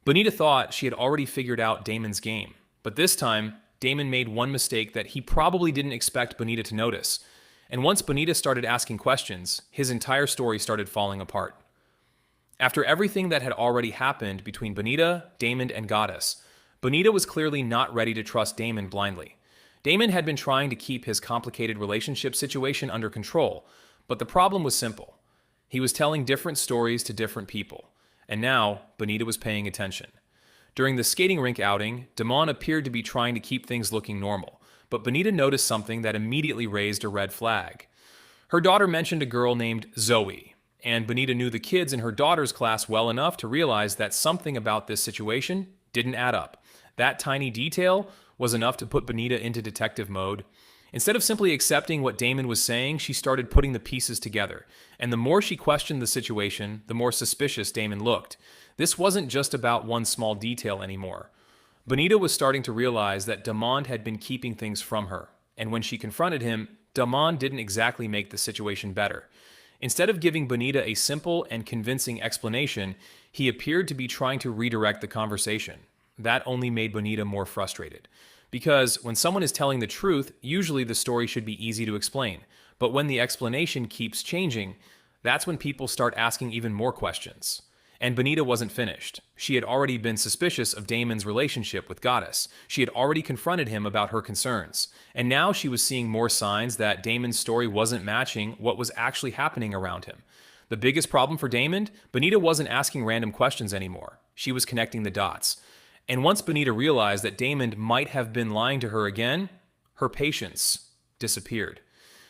Bonita thought she had already figured out Damon's game, but this time, Damon made one mistake that he probably didn't expect Bonita to notice. And once Bonita started asking questions, his entire story started falling apart. After everything that had already happened between Bonita, Damond, and Goddess, Bonita was clearly not ready to trust Damon blindly. Damon had been trying to keep his complicated relationship situation under control, but the problem was simple. He was telling different stories to different people, and now Bonita was paying attention. During the skating rink outing, Damon appeared to be trying to keep things looking normal, but Bonita noticed something that immediately raised a red flag. Her daughter mentioned a girl named Zoe, and Bonita knew the kids in her daughter's class well enough to realize that something about this situation didn't add up. That tiny detail was enough to put Bonita into detective mode. Instead of simply accepting what Damon was saying, she started putting the pieces together. And the more she questioned the situation, the more suspicious Damon looked. This wasn't just about one small detail anymore. Bonita was starting to realize that Damond had been keeping things from her. And when she confronted him, Damond didn't exactly make the situation better. Instead of giving Bonita a simple and convincing explanation, he appeared to be trying to redirect the conversation. That only made Bonita more frustrated. Because when someone is telling the truth, usually the story should be easy to explain. But when the explanation keeps changing, that's when people start asking even more questions. And Bonita wasn't finished. She had already been suspicious of Damon's relationship with Goddess. She had already confronted him about her concerns. And now she was seeing more signs that Damon's story wasn't matching what was actually happening around him. The biggest problem for Damon, Bonita wasn't asking random questions anymore. She was connecting the dots. And once Bonita realized that Damon might have been lying to her again, her patience disappeared.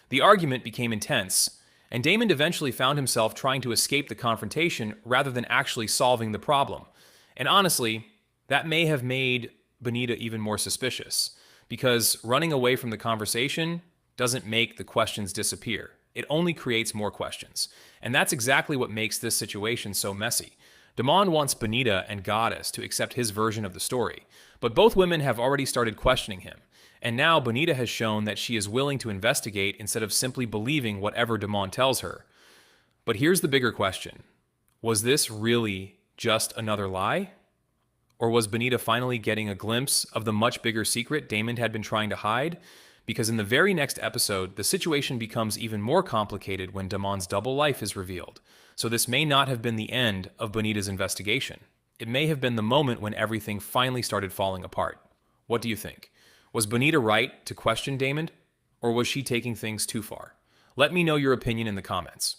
The argument became intense, and Damon eventually found himself trying to escape the confrontation rather than actually solving the problem. And honestly, that may have made Bonita even more suspicious, because running away from the conversation doesn't make the questions disappear. It only creates more questions. And that's exactly what makes this situation so messy. Damon wants Bonita and Goddess to accept his version of the story, but both women have already started questioning him. And now Bonita has shown that she is willing to investigate instead of simply believing whatever Damon tells her. But here's the bigger question. Was this really just another lie? Or was Bonita finally getting a glimpse of the much bigger secret Damon had been trying to hide? Because in the very next episode, the situation becomes even more complicated when Damon's double life is revealed. So this may not have been the end of Bonita's investigation. It may have been the moment when everything finally started falling apart. What do you think? Was Bonita right to question Damon, or was she taking things too far? Let me know your opinion in the comments.